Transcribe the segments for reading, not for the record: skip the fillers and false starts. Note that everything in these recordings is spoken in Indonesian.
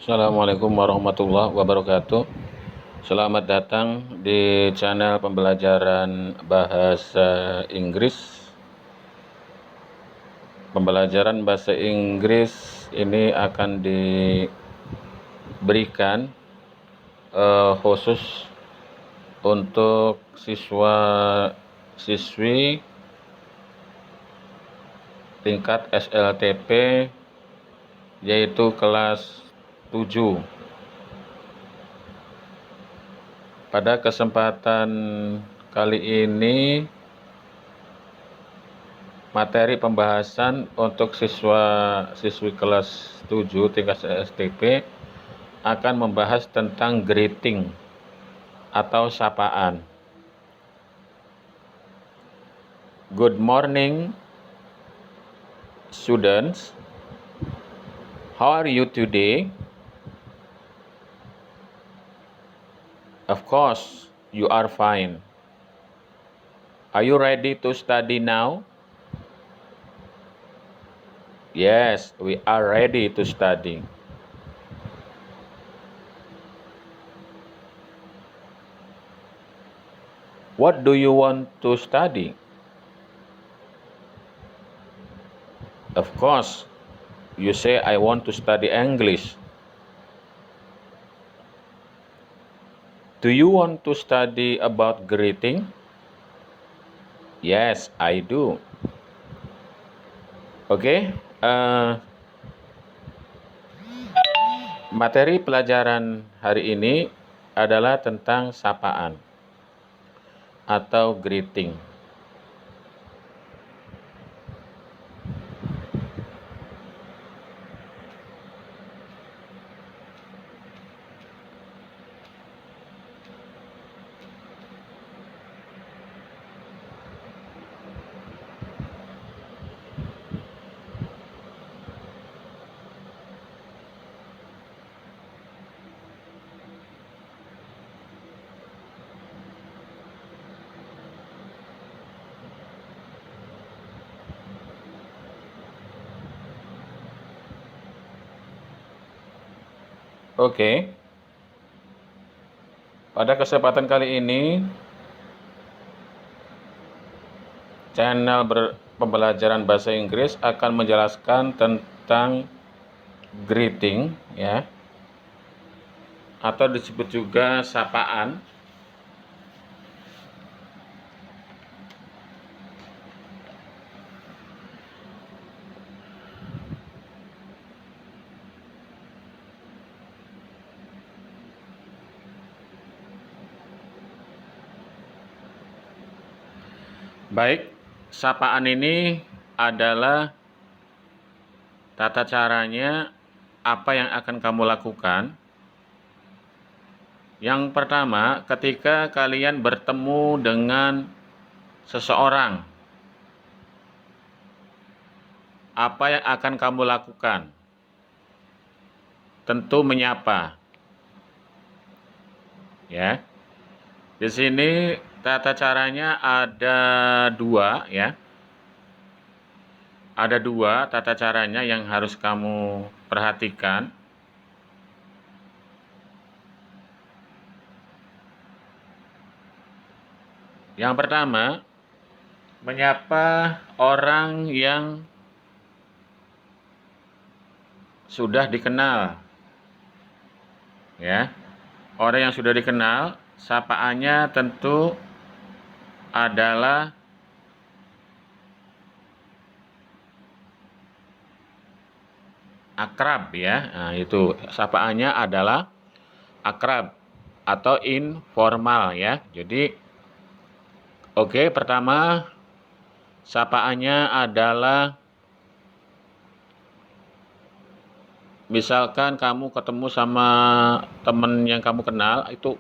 Assalamualaikum warahmatullahi wabarakatuh. Selamat datang di channel pembelajaran bahasa Inggris. Pembelajaran bahasa Inggris ini akan diberikan khusus untuk siswa-siswi tingkat SLTP, yaitu kelas 7. Pada kesempatan kali ini, materi pembahasan untuk siswa-siswi kelas 7 tingkat STP akan membahas tentang greeting atau sapaan. Good morning, students. How are you today? Of course, you are fine. Are you ready to study now? Yes, we are ready to study. What do you want to study? Of course, you say I want to study English. Do you want to study about greeting? Yes, I do. Oke, materi pelajaran hari ini adalah tentang sapaan atau greeting. Oke. Pada kesempatan kali ini, channel pembelajaran bahasa Inggris akan menjelaskan tentang greeting, ya, atau disebut juga sapaan. Baik, sapaan ini adalah tata caranya apa yang akan kamu lakukan. Yang pertama, ketika kalian bertemu dengan seseorang, apa yang akan kamu lakukan? Tentu menyapa. Ya. Di sini tata caranya ada dua, ya. Ada dua tata caranya yang harus kamu perhatikan. Yang pertama, menyapa orang yang sudah dikenal. Ya. Orang yang sudah dikenal, sapaannya tentu adalah akrab, ya. Nah, itu sapaannya adalah akrab atau informal, ya. Jadi oke, pertama sapaannya adalah misalkan kamu ketemu sama teman yang kamu kenal, itu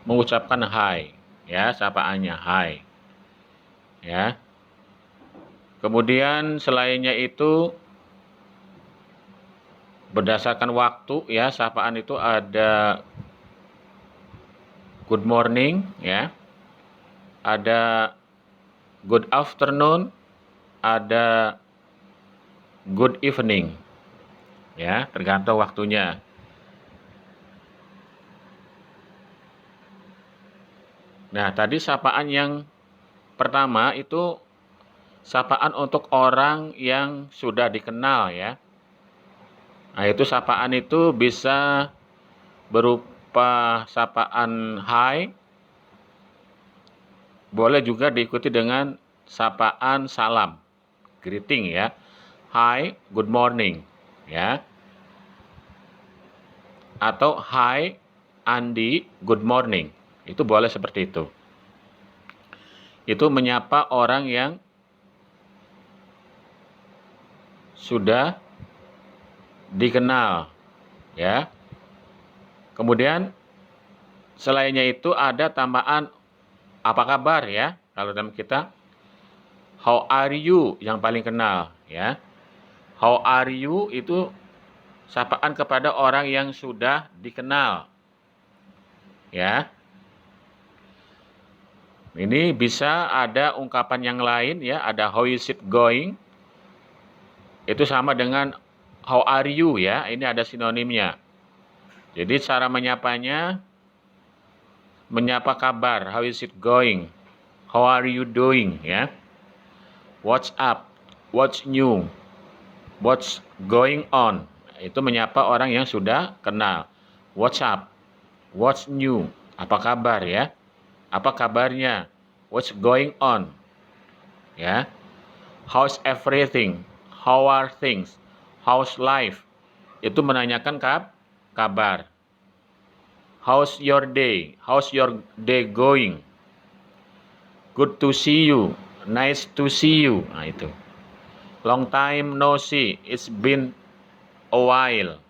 mengucapkan hi, ya, sapaannya hi. Ya. Kemudian selainnya itu berdasarkan waktu, ya, sapaan itu ada good morning, ya. Ada good afternoon, ada good evening. Ya, tergantung waktunya. Nah, tadi sapaan yang pertama itu sapaan untuk orang yang sudah dikenal ya. Nah, itu sapaan itu bisa berupa sapaan hi, boleh juga diikuti dengan sapaan salam, greeting ya. Hi, good morning ya. Atau hi, Andi, good morning. Itu boleh seperti itu. Itu menyapa orang yang sudah dikenal ya. Kemudian selainnya itu ada tambahan apa kabar ya. Kalau dalam kita how are you yang paling kenal ya. How are you itu sapaan kepada orang yang sudah dikenal ya. Ini bisa ada ungkapan yang lain ya, ada how is it going? Itu sama dengan how are you ya, ini ada sinonimnya. Jadi cara menyapanya, menyapa kabar, how is it going? How are you doing ya? What's up? What's new? What's going on? Itu menyapa orang yang sudah kenal. What's up? What's new? Apa kabar ya? Apa kabarnya? What's going on? Ya. How's everything? How are things? How's life? Itu menanyakan kabar. How's your day? How's your day going? Good to see you. Nice to see you. Nah, itu. Long time no see. It's been a while.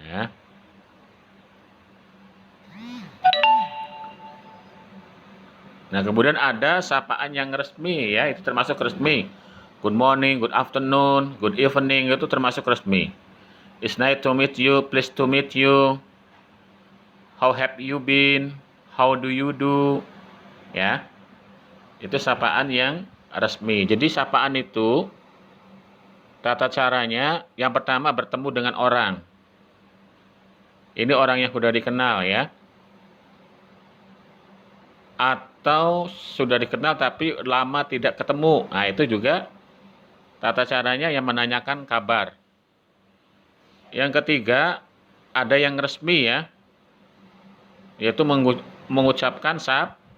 Ya. Nah, kemudian ada sapaan yang resmi ya, itu termasuk resmi. Good morning, good afternoon, good evening itu termasuk resmi. It's nice to meet you, pleased to meet you. How have you been? How do you do? Ya. Itu sapaan yang resmi. Jadi sapaan itu tata caranya yang pertama bertemu dengan orang. Ini orang yang sudah dikenal ya. Atau sudah dikenal tapi lama tidak ketemu. Nah, itu juga tata caranya yang menanyakan kabar. Yang ketiga, ada yang resmi ya. Yaitu mengucapkan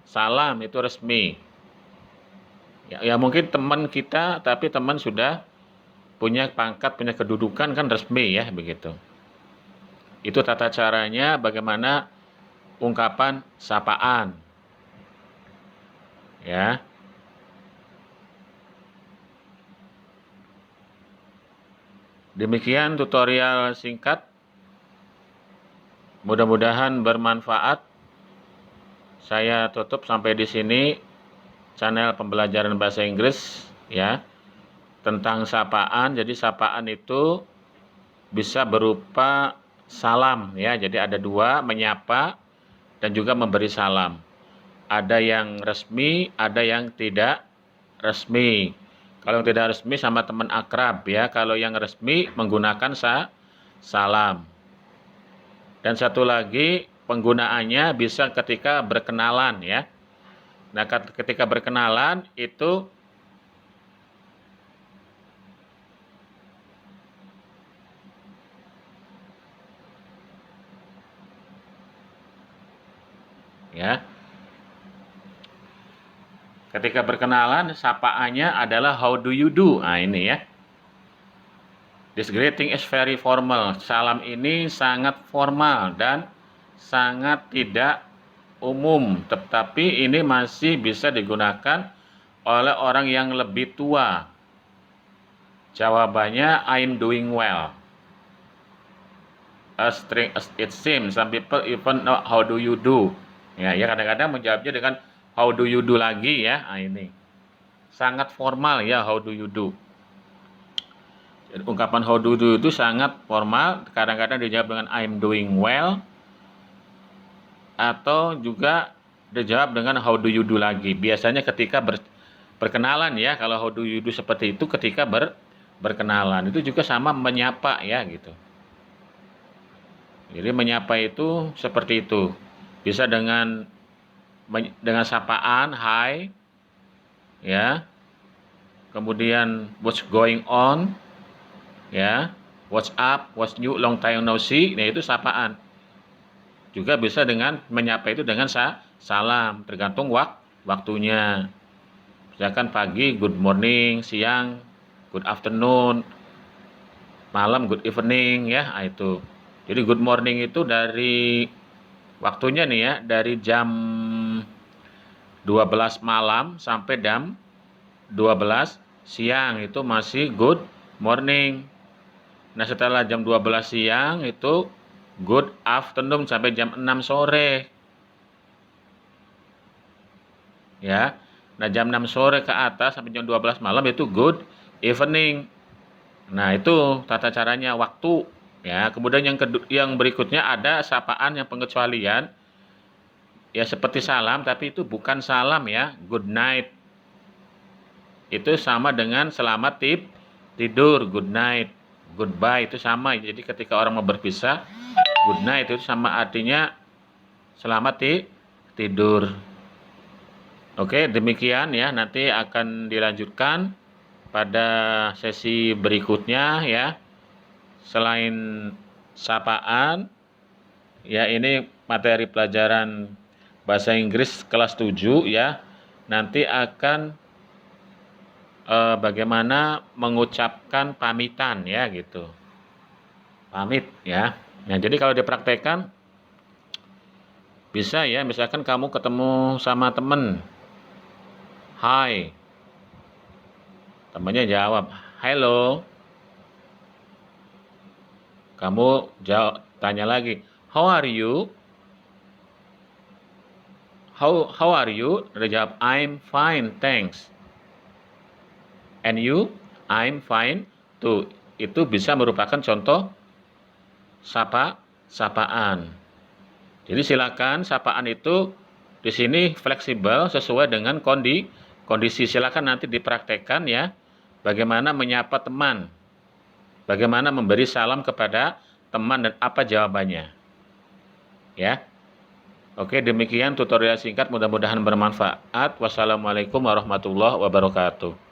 salam, itu resmi. Ya mungkin teman kita tapi teman sudah punya pangkat, punya kedudukan kan resmi ya begitu. Itu tata caranya bagaimana ungkapan sapaan. Ya. Demikian tutorial singkat. Mudah-mudahan bermanfaat. Saya tutup sampai di sini channel pembelajaran bahasa Inggris ya. Tentang sapaan. Jadi sapaan itu bisa berupa salam ya. Jadi ada dua, menyapa dan juga memberi salam. Ada yang resmi, ada yang tidak resmi. Kalau yang tidak resmi sama teman akrab ya. Kalau yang resmi menggunakan salam. Dan satu lagi penggunaannya bisa ketika berkenalan ya. Nah, ketika berkenalan itu ya. Ketika berkenalan, sapaannya adalah how do you do? Nah, ini ya. This greeting is very formal. Salam ini sangat formal dan sangat tidak umum. Tetapi ini masih bisa digunakan oleh orang yang lebih tua. Jawabannya, I'm doing well. As strange as it seems, some people even know how do you do. Ya kadang-kadang menjawabnya dengan how do you do lagi ya. Nah, ini sangat formal ya, how do you do. Jadi, ungkapan how do you do itu sangat formal. Kadang-kadang dijawab dengan I'm doing well. Atau juga dijawab dengan how do you do lagi. Biasanya ketika berkenalan ya. Kalau how do you do seperti itu ketika berkenalan. Itu juga sama menyapa ya gitu. Jadi menyapa itu seperti itu. Bisa dengan dengan sapaan hi, ya. Kemudian what's going on, ya. What's up, what's new, long time no see. Nah, itu sapaan. Juga bisa dengan menyapa itu dengan salam, tergantung waktunya. Misalkan pagi good morning, siang good afternoon, malam good evening, ya. Nah, itu. Jadi good morning itu dari waktunya nih ya, dari jam 12 malam sampai jam 12 siang itu masih good morning. Nah, setelah jam 12 siang itu good afternoon sampai jam 6 sore. Ya. Nah, jam 6 sore ke atas sampai jam 12 malam itu good evening. Nah, itu tata caranya waktu. Ya, kemudian yang berikutnya ada sapaan yang pengecualian. Ya, seperti salam, tapi itu bukan salam ya. Good night. Itu sama dengan selamat tidur, good night. Goodbye itu sama. Jadi ketika orang mau berpisah, good night itu sama artinya selamat tidur. Oke, demikian ya. Nanti akan dilanjutkan pada sesi berikutnya ya. Selain sapaan, ya ini materi pelajaran bahasa Inggris kelas 7 ya. Nanti akan bagaimana mengucapkan pamitan ya gitu. Pamit ya. Nah, jadi kalau dipraktekkan bisa ya, misalkan kamu ketemu sama temen. Hai. Temennya jawab, "Hello." Kamu tanya lagi, "How are you?" How are you? Dia jawab, "I'm fine, thanks." And you? I'm fine too. Itu bisa merupakan contoh sapaan. Jadi silakan sapaan itu di sini fleksibel sesuai dengan kondisi. Silakan nanti dipraktekkan ya. Bagaimana menyapa teman. Bagaimana memberi salam kepada teman dan apa jawabannya. Ya. Oke, demikian tutorial singkat, mudah-mudahan bermanfaat. Wassalamualaikum warahmatullahi wabarakatuh.